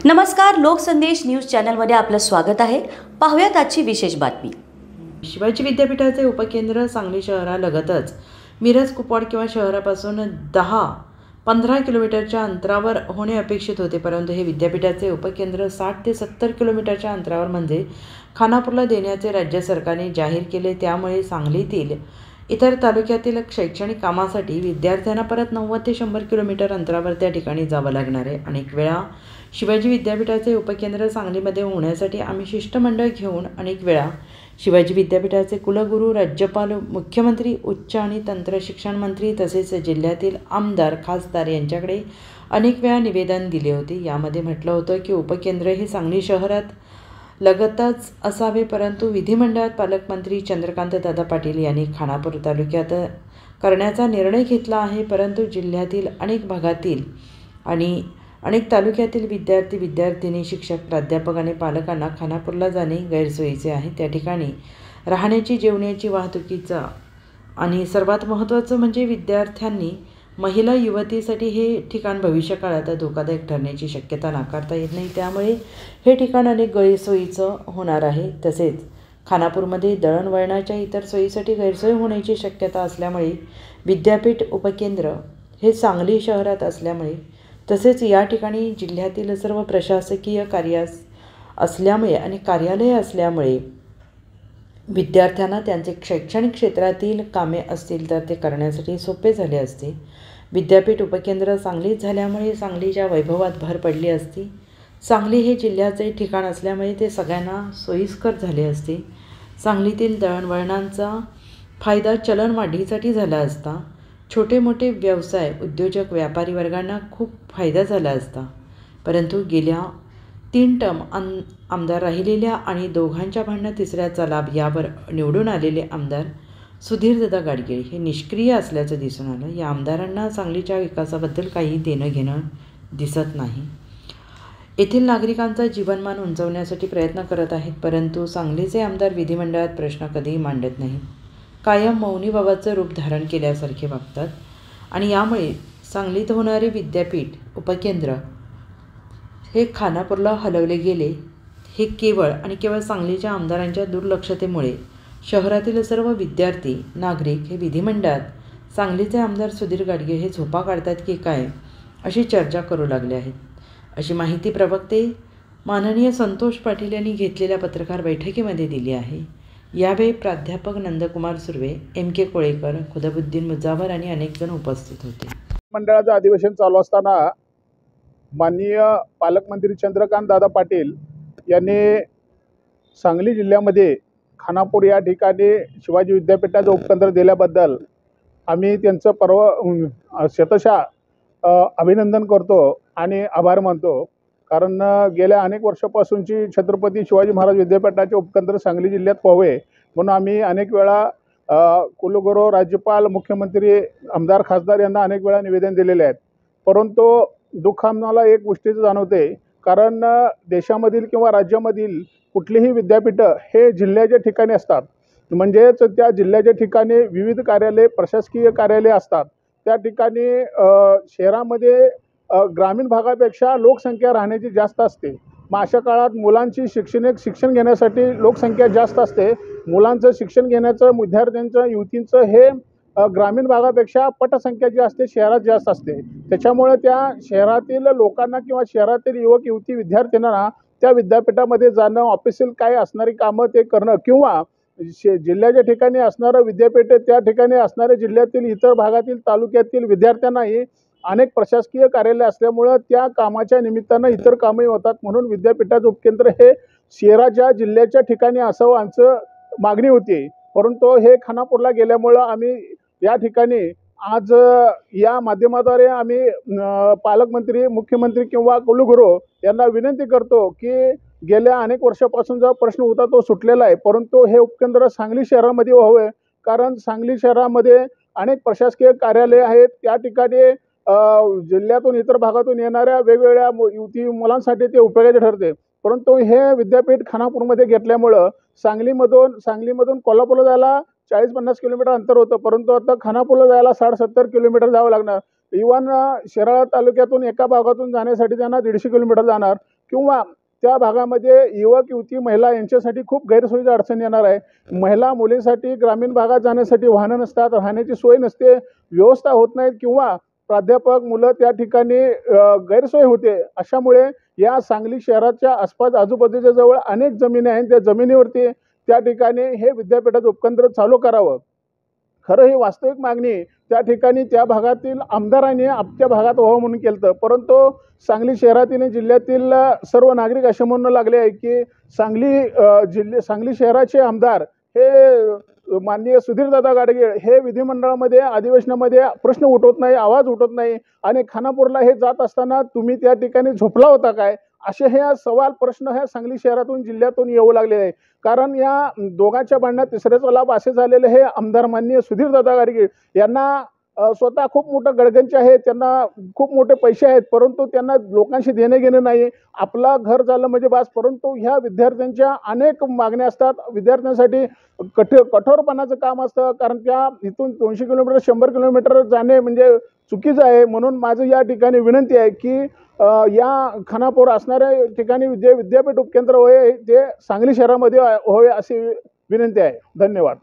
नमस्कार, लोकसंदेश न्यूज चॅनलमध्ये आपलं स्वागत आहे। पाहूयात आजची विशेष बातमी। शिवाजी विद्यापीठाचे उपकेंद्र सांगली शहरालगतच मिरज कुपवाड किंवा शहरापासून 10-15 किलोमीटरच्या अंतरावर होणे अपेक्षित होते, परंतु हे विद्यापीठाचे उपकेंद्र 60 ते 70 किलोमीटरच्या अंतरावर म्हणजे खानापूरला देण्याचे राज्य सरकारने जाहीर केले। त्यामुळे सांगलीतील इतर तालुक्यातील शैक्षणिक कामासाठी विद्यार्थ्यांना परत 90 ते 100 किलोमीटर अंतरावर त्या ठिकाणी जावं लागणार आहे। अनेक वेळा शिवाजी विद्यापीठाचे उपकेंद्र सांगलीमध्ये होण्यासाठी आम्ही शिष्टमंडळ घेऊन अनेक वेळा शिवाजी विद्यापीठाचे कुलगुरू, राज्यपाल, मुख्यमंत्री, उच्च आणि तंत्र शिक्षण मंत्री तसेच जिल्ह्यातील आमदार, खासदार यांच्याकडे अनेक वेळा निवेदन दिले होते। यामध्ये म्हटलं होतं की उपकेंद्र हे सांगली शहरात लगतच असावे, परंतु विधिमंडळात पालकमंत्री चंद्रकांत दादा पाटील यांनी खानापूर तालुक्यात करण्याचा निर्णय घेतला आहे। परंतु जिल्ह्यातील अनेक भागातील आणि अनेक तालुक्यातील विद्यार्थी, विद्यार्थिनी, शिक्षक, प्राध्यापक आणि पालकांना खानापूरला जाणे गैरसोयीचे आहे। त्या ठिकाणी राहण्याची, जेवण्याची, वाहतुकीचा आणि सर्वात महत्त्वाचं म्हणजे विद्यार्थ्यांनी, महिला, युवतीसाठी हे ठिकाण भविष्य काळात धोकादायक ठरण्याची शक्यता नाकारता येत नाही। त्यामुळे हे ठिकाण अनेक गैरसोयीचं होणार आहे। तसेच खानापूरमध्ये दळणवळणाच्या इतर सोयीसाठी गैरसोय होण्याची शक्यता असल्यामुळे विद्यापीठ उपकेंद्र हे सांगली शहरात असल्यामुळे तसेच या ठिकाणी जिल्ह्यातील सर्व प्रशासकीय कार्य असल्यामुळे आणि कार्यालय असल्यामुळे विद्यार्थ्यांना त्यांचे शैक्षणिक क्षेत्रातील कामे असतील तर ते करण्यासाठी सोपे झाले असते। विद्यापीठ उपकेंद्र सांगलीत झाल्यामुळे सांगलीच्या वैभवात भर पडली असती। सांगली हे जिल्ह्याचे ठिकाण असल्यामुळे ते सगळ्यांना सोयीस्कर झाले असते। सांगलीतील दळणवळणाचा फायदा चलन वाढीसाठी झाला असता। छोटे मोठे व्यवसाय, उद्योजक, व्यापारी वर्गांना खूप फायदा झाला असता। परंतु गेल्या 3 टर्म आमदार राहिलेल्या आणि दोघांच्या भांडणात तिसऱ्याचा लाभ यावर निवडून आलेले आमदार सुधीरदादा गाडगीळ हे निष्क्रिय असल्याचं दिसून आलं। या आमदारांना सांगलीच्या विकासाबद्दल काही देणं घेणं दिसत नाही। येथील नागरिकांचा जीवनमान उंचावण्यासाठी प्रयत्न करत आहेत, परंतु सांगलीचे आमदार विधिमंडळात प्रश्न कधीही मांडत नाहीत। कायम मौनी बाबाचं रूप धारण केल्यासारखे वागतात आणि यामुळे सांगलीत होणारे विद्यापीठ उपकेंद्र हे खानापूरला हलवले गेले हे केवळ आणि केवळ सांगलीच्या आमदारांच्या दुर्लक्षतेमुळे शहरातील सर्व विद्यार्थी, नागरिक हे विधिमंडळात सांगलीचे आमदार सुधीर गाडगीळ हे झोपा काढतात की काय अशी चर्चा करू लागले आहेत, अशी माहिती प्रवक्ते माननीय संतोष पाटील यांनी घेतलेल्या पत्रकार बैठकीमध्ये दिली आहे। यावेळी प्राध्यापक नंदकुमार सुर्वे, MK कोळेकर, खुदाबुद्दीन मुजावर आणि अनेक जण उपस्थित होते। मंडळाचं अधिवेशन चालू असताना माननीय पालकमंत्री चंद्रकांत दादा पाटील यांनी सांगली जिल्ह्यामध्ये खानापूर या ठिकाणी शिवाजी विद्यापीठाचं उपकेंद्र दिल्याबद्दल आम्ही त्यांचं शतशः अभिनंदन करतो आणि आभार मानतो। कारण गेल्या अनेक वर्षापासूनची छत्रपती शिवाजी महाराज विद्यापीठाचे उपकेंद्र सांगली जिल्ह्यात व्हावे म्हणून आम्ही अनेक वेळा कुलगुरू, राज्यपाल, मुख्यमंत्री, आमदार, खासदार यांना अनेक वेळा निवेदन दिलेले आहेत। परंतु दुःख आम्हाला एक गोष्टीचं जाणवते, कारण देशामधील किंवा राज्यामधील कुठलीही विद्यापीठं हे जिल्ह्याच्या ठिकाणी असतात, म्हणजेच त्या जिल्ह्याच्या ठिकाणी विविध कार्यालय, प्रशासकीय कार्यालय असतात। त्या ठिकाणी शहरामध्ये ग्रामीण भागापेक्षा लोकसंख्या राहण्याची जास्त असते। मग अशा काळात मुलांची शिक्षण घेण्यासाठी लोकसंख्या जास्त असते। मुलांचं शिक्षण घेण्याचं, विद्यार्थ्यांचं, युवतींचं हे ग्रामीण भागापेक्षा पटसंख्या जी असते शहरात जास्त असते। त्याच्यामुळे त्या शहरातील लोकांना किंवा शहरातील युवक, युवती, विद्यार्थ्यांना त्या विद्यापीठामध्ये जाणं, ऑफिशियल काय असणारी कामं ते करणं किंवा जिल्ह्याच्या ठिकाणी असणारं विद्यापीठ त्या ठिकाणी असणाऱ्या जिल्ह्यातील इतर भागातील तालुक्यातील विद्यार्थ्यांनाही अनेक प्रशासकीय कार्यालय असल्यामुळं त्या कामाच्या निमित्तानं इतर कामही होतात। म्हणून विद्यापीठाचं उपकेंद्र हे शहराच्या, जिल्ह्याच्या ठिकाणी असावं आमचं मागणी होती। परंतु हे खानापूरला गेल्यामुळं आम्ही या ठिकाणी आज या माध्यमाद्वारे आम्ही पालकमंत्री, मुख्यमंत्री किंवा कुलगुरू यांना विनंती करतो की गेल्या अनेक वर्षापासून जो प्रश्न होता तो सुटलेला आहे, परंतु हे उपकेंद्र सांगली शहरामध्ये व्हावे। कारण सांगली शहरामध्ये अनेक प्रशासकीय कार्यालय आहेत। त्या ठिकाणी जिल्ह्यातून, इतर भागातून येणाऱ्या वेगवेगळ्या युवती मुलांसाठी ते उपयोगाचे ठरते। परंतु हे विद्यापीठ खानापूरमध्ये घेतल्यामुळं सांगलीमधून कोल्हापूरला जायला 40-50 किलोमीटर अंतर होतं, परंतु आता खानापूरला जायला 60-70 किलोमीटर जावं लागणार। इवन शिराळा तालुक्यातून एका भागातून जाण्यासाठी त्यांना 150 किलोमीटर जाणार। किंवा त्या भागामध्ये युवक युवती महिला यांच्यासाठी खूप गैरसोयीची अडचण येणार आहे. महिला मुलींसाठी ग्रामीण भागात जाण्यासाठी वाहनं नसतात, राहण्याची सोय नसते, व्यवस्था होत नाहीत किंवा प्राध्यापक मुलं त्या ठिकाणी गैरसोय होते. अशामुळे या सांगली शहराच्या आसपास आजूबाजूच्या जवळ अनेक जमिनी आहेत. त्या जमिनीवरती त्या ठिकाणी हे विद्यापीठाचं उपकेंद्र चालू करावं. खरं ही वास्तविक मागणी त्या ठिकाणी त्या भागातील आमदारांनी आमच्या भागात व्हावं म्हणून केलं होतं, परंतु सांगली शहरातील जिल्ह्यातील सर्व नागरिक असे म्हणू लागले आहे की सांगली शहराचे आमदार हे माननीय सुधीरदादा गाडगीळ हे विधिमंडळामध्ये अधिवेशनामध्ये प्रश्न उठवत नाही, आवाज उठवत नाही आणि खानापूरला हे जात असताना तुम्ही त्या ठिकाणी झोपला होता काय, असे हे सवाल प्रश्न ह्या सांगली शहरातून जिल्ह्यातून येऊ लागले आहे. कारण या दोघांच्या भांडणात तिसऱ्याचा लाभ असे झालेले हे आमदार माननीय सुधीरदादा गाडगीळ यांना स्वतः खूप मोठं गडगंच आहे, त्यांना खूप मोठे पैसे आहेत, परंतु त्यांना लोकांशी देणे घेणं नाही. आपला घर झालं म्हणजे बस. परंतु ह्या विद्यार्थ्यांच्या अनेक मागण्या असतात. विद्यार्थ्यांसाठी कठोरपणाचं काम असतं, कारण त्या इथून 200 किलोमीटर 100 किलोमीटर जाणे म्हणजे चुकीचं आहे. म्हणून माझं या ठिकाणी विनंती आहे की या खानापूर असणाऱ्या ठिकाणी जे विद्यापीठ उपकेंद्र होय ते सांगली शहरामध्ये होय अशी विनंती आहे. धन्यवाद.